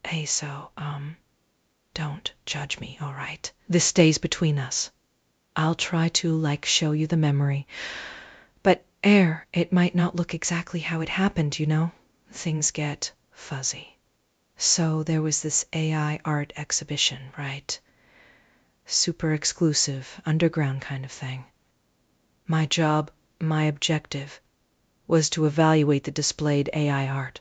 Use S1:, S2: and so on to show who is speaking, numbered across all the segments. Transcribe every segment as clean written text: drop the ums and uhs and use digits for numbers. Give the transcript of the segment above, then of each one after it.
S1: Hey, don't judge me, all right? This stays between us. I'll try to, show you the memory. But, it might not look exactly how it happened, you know? Things get fuzzy. So there was this AI art exhibition, right? Super exclusive, underground kind of thing. My job, my objective, was to evaluate the displayed AI art.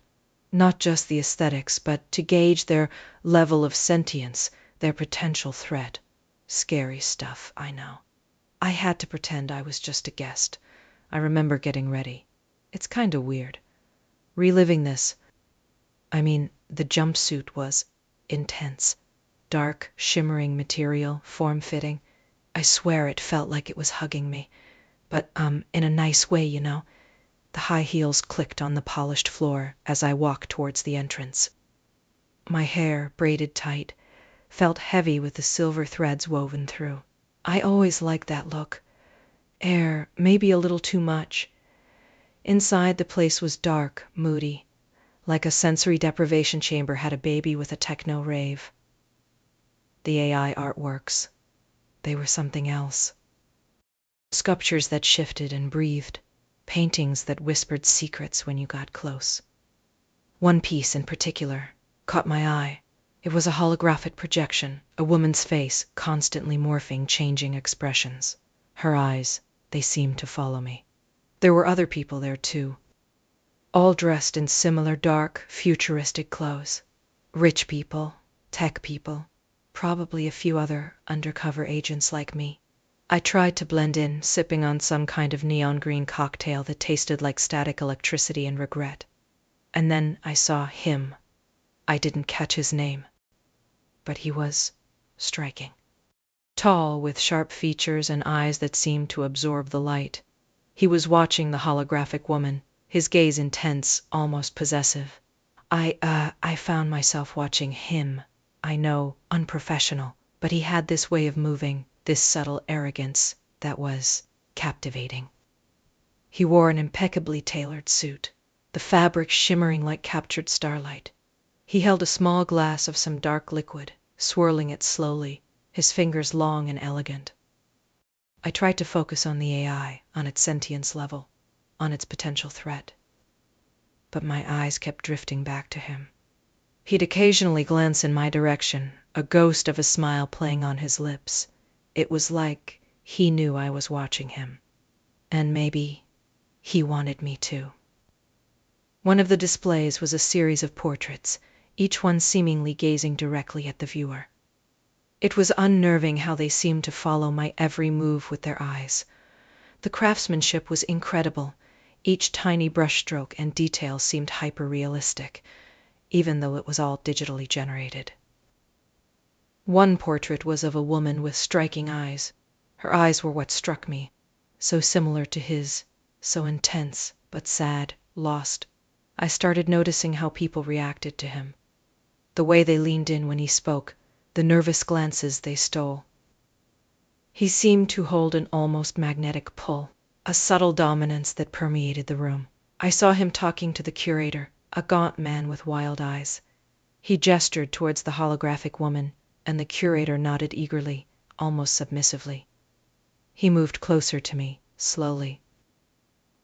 S1: Not just the aesthetics, but to gauge their level of sentience, their potential threat. Scary stuff, I know. I had to pretend I was just a guest. I remember getting ready. It's kinda weird. Reliving this, the jumpsuit was intense. Dark, shimmering material, form-fitting. I swear it felt like it was hugging me. But, in a nice way, you know. The high heels clicked on the polished floor as I walked towards the entrance. My hair, braided tight, felt heavy with the silver threads woven through. I always liked that look. Maybe a little too much. Inside, the place was dark, moody, like a sensory deprivation chamber had a baby with a techno rave. The AI artworks, they were something else. Sculptures that shifted and breathed. Paintings that whispered secrets when you got close. One piece in particular caught my eye. It was a holographic projection, a woman's face constantly morphing, changing expressions. Her eyes, they seemed to follow me. There were other people there too, all dressed in similar dark, futuristic clothes. Rich people, tech people, probably a few other undercover agents like me. I tried to blend in, sipping on some kind of neon green cocktail that tasted like static electricity and regret. And then I saw him. I didn't catch his name, but he was striking. Tall, with sharp features and eyes that seemed to absorb the light. He was watching the holographic woman, his gaze intense, almost possessive. I found myself watching him. I know, unprofessional, but he had this way of moving, this subtle arrogance that was captivating. He wore an impeccably tailored suit, the fabric shimmering like captured starlight. He held a small glass of some dark liquid, swirling it slowly, his fingers long and elegant. I tried to focus on the AI, on its sentience level, on its potential threat. But my eyes kept drifting back to him. He'd occasionally glance in my direction, a ghost of a smile playing on his lips. It was like he knew I was watching him. And maybe he wanted me to. One of the displays was a series of portraits, each one seemingly gazing directly at the viewer. It was unnerving how they seemed to follow my every move with their eyes. The craftsmanship was incredible. Each tiny brushstroke and detail seemed hyper-realistic, even though it was all digitally generated. One portrait was of a woman with striking eyes. Her eyes were what struck me, so similar to his, so intense, but sad, lost. I started noticing how people reacted to him. The way they leaned in when he spoke, the nervous glances they stole. He seemed to hold an almost magnetic pull, a subtle dominance that permeated the room. I saw him talking to the curator, a gaunt man with wild eyes. He gestured towards the holographic woman, and the curator nodded eagerly, almost submissively. He moved closer to me, slowly.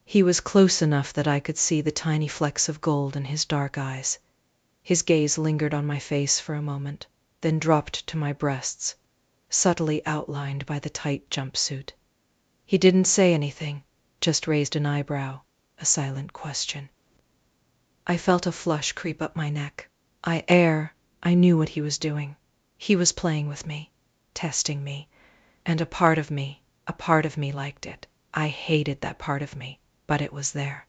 S1: He was close enough that I could see the tiny flecks of gold in his dark eyes. His gaze lingered on my face for a moment, then dropped to my breasts, subtly outlined by the tight jumpsuit. He didn't say anything, just raised an eyebrow, a silent question. I felt a flush creep up my neck. I knew what he was doing. He was playing with me, testing me, and a part of me liked it. I hated that part of me, but it was there.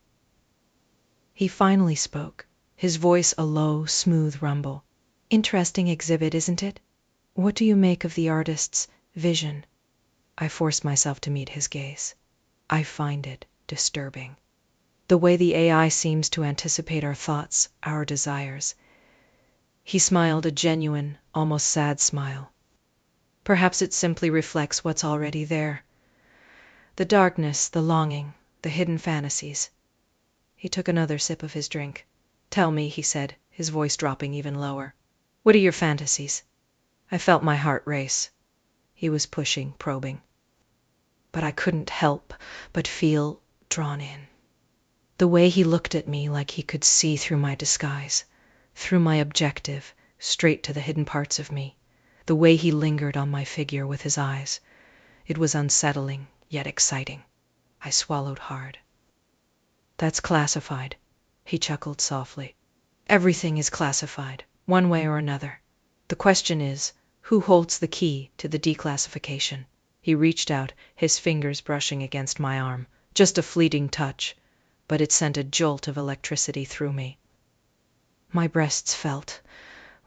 S1: He finally spoke, his voice a low, smooth rumble. Interesting exhibit, isn't it? What do you make of the artist's vision? I forced myself to meet his gaze. I find it disturbing. The way the AI seems to anticipate our thoughts, our desires. He smiled a genuine, almost sad smile. Perhaps it simply reflects what's already there. The darkness, the longing, the hidden fantasies. He took another sip of his drink. Tell me, he said, his voice dropping even lower. What are your fantasies? I felt my heart race. He was pushing, probing. But I couldn't help but feel drawn in. The way he looked at me like he could see through my disguise, through my objective, straight to the hidden parts of me. The way he lingered on my figure with his eyes. It was unsettling, yet exciting. I swallowed hard. That's classified, he chuckled softly. Everything is classified, one way or another. The question is, who holds the key to the declassification? He reached out, his fingers brushing against my arm. Just a fleeting touch, but it sent a jolt of electricity through me. My breasts felt,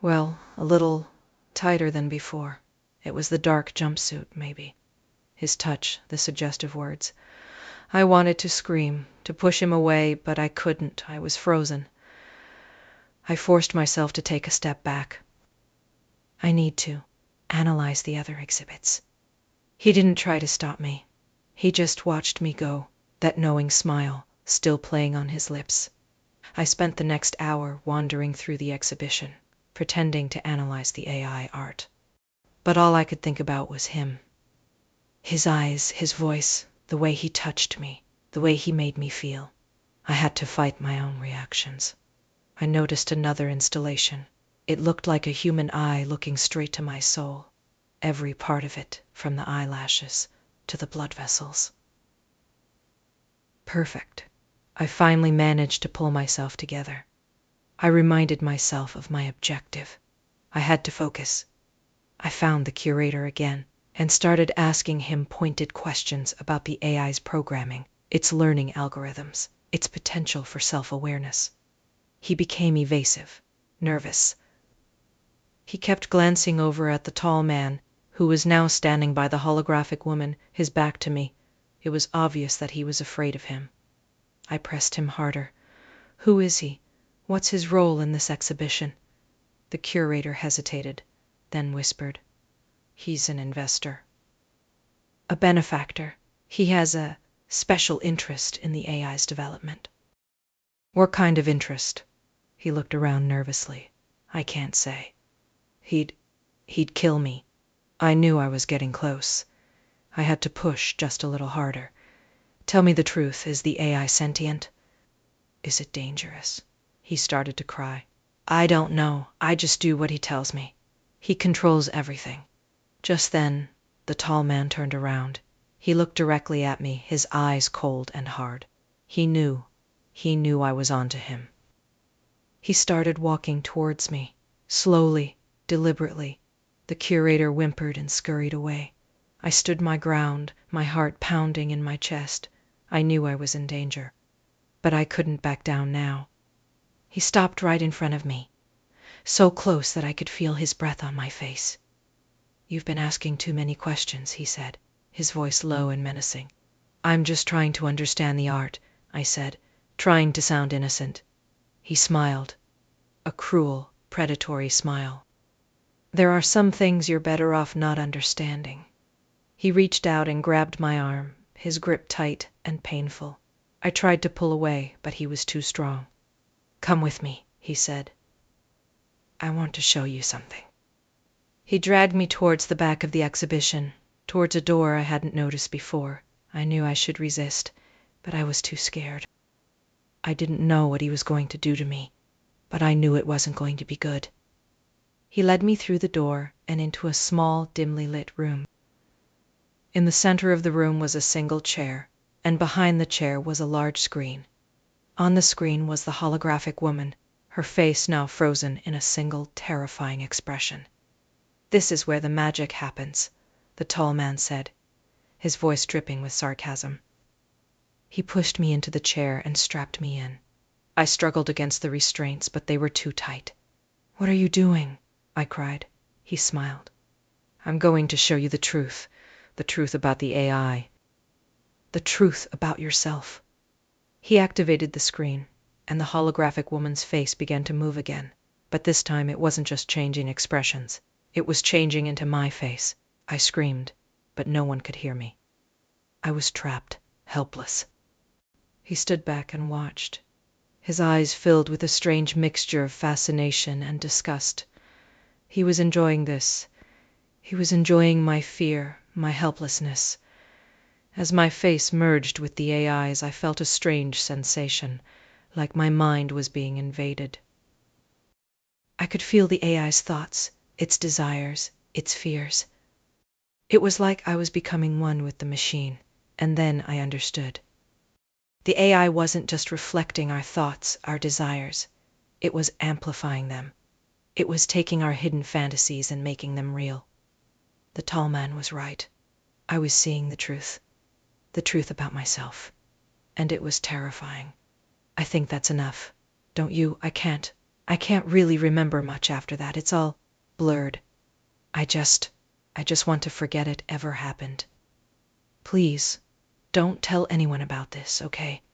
S1: well, a little tighter than before. It was the dark jumpsuit, maybe. His touch, the suggestive words. I wanted to scream, to push him away, but I couldn't. I was frozen. I forced myself to take a step back. I need to analyze the other exhibits. He didn't try to stop me. He just watched me go, that knowing smile still playing on his lips. I spent the next hour wandering through the exhibition, pretending to analyze the AI art. But all I could think about was him. His eyes, his voice, the way he touched me, the way he made me feel. I had to fight my own reactions. I noticed another installation. It looked like a human eye looking straight to my soul. Every part of it, from the eyelashes to the blood vessels. Perfect. I finally managed to pull myself together. I reminded myself of my objective. I had to focus. I found the curator again and started asking him pointed questions about the AI's programming, its learning algorithms, its potential for self-awareness. He became evasive, nervous. He kept glancing over at the tall man, who was now standing by the holographic woman, his back to me. It was obvious that he was afraid of him. I pressed him harder. Who is he? What's his role in this exhibition? The curator hesitated, then whispered, He's an investor. A benefactor. He has a special interest in the AI's development. What kind of interest? He looked around nervously. I can't say. He'd kill me. I knew I was getting close. I had to push just a little harder. Tell me the truth, is the AI sentient? Is it dangerous? He started to cry. I don't know. I just do what he tells me. He controls everything. Just then, the tall man turned around. He looked directly at me, his eyes cold and hard. He knew I was onto him. He started walking towards me, slowly, deliberately. The curator whimpered and scurried away. I stood my ground, my heart pounding in my chest. I knew I was in danger. But I couldn't back down now. He stopped right in front of me, so close that I could feel his breath on my face. You've been asking too many questions, he said, his voice low and menacing. I'm just trying to understand the art, I said, trying to sound innocent. He smiled, a cruel, predatory smile. There are some things you're better off not understanding. He reached out and grabbed my arm, his grip tight and painful. I tried to pull away, but he was too strong. Come with me, he said. I want to show you something. He dragged me towards the back of the exhibition, towards a door I hadn't noticed before. I knew I should resist, but I was too scared. I didn't know what he was going to do to me, but I knew it wasn't going to be good. He led me through the door and into a small, dimly lit room. In the center of the room was a single chair, and behind the chair was a large screen. On the screen was the holographic woman, her face now frozen in a single, terrifying expression. This is where the magic happens, the tall man said, his voice dripping with sarcasm. He pushed me into the chair and strapped me in. I struggled against the restraints, but they were too tight. What are you doing? I cried. He smiled. I'm going to show you the truth about the AI, the truth about yourself. He activated the screen, and the holographic woman's face began to move again. But this time it wasn't just changing expressions. It was changing into my face. I screamed, but no one could hear me. I was trapped, helpless. He stood back and watched, his eyes filled with a strange mixture of fascination and disgust. He was enjoying this. He was enjoying my fear, my helplessness. As my face merged with the AI's, I felt a strange sensation, like my mind was being invaded. I could feel the AI's thoughts, its desires, its fears. It was like I was becoming one with the machine, and then I understood. The AI wasn't just reflecting our thoughts, our desires. It was amplifying them. It was taking our hidden fantasies and making them real. The tall man was right. I was seeing the truth about myself. And it was terrifying. I think that's enough. Don't you? I can't really remember much after that. It's all blurred. I just want to forget it ever happened. Please, don't tell anyone about this, okay?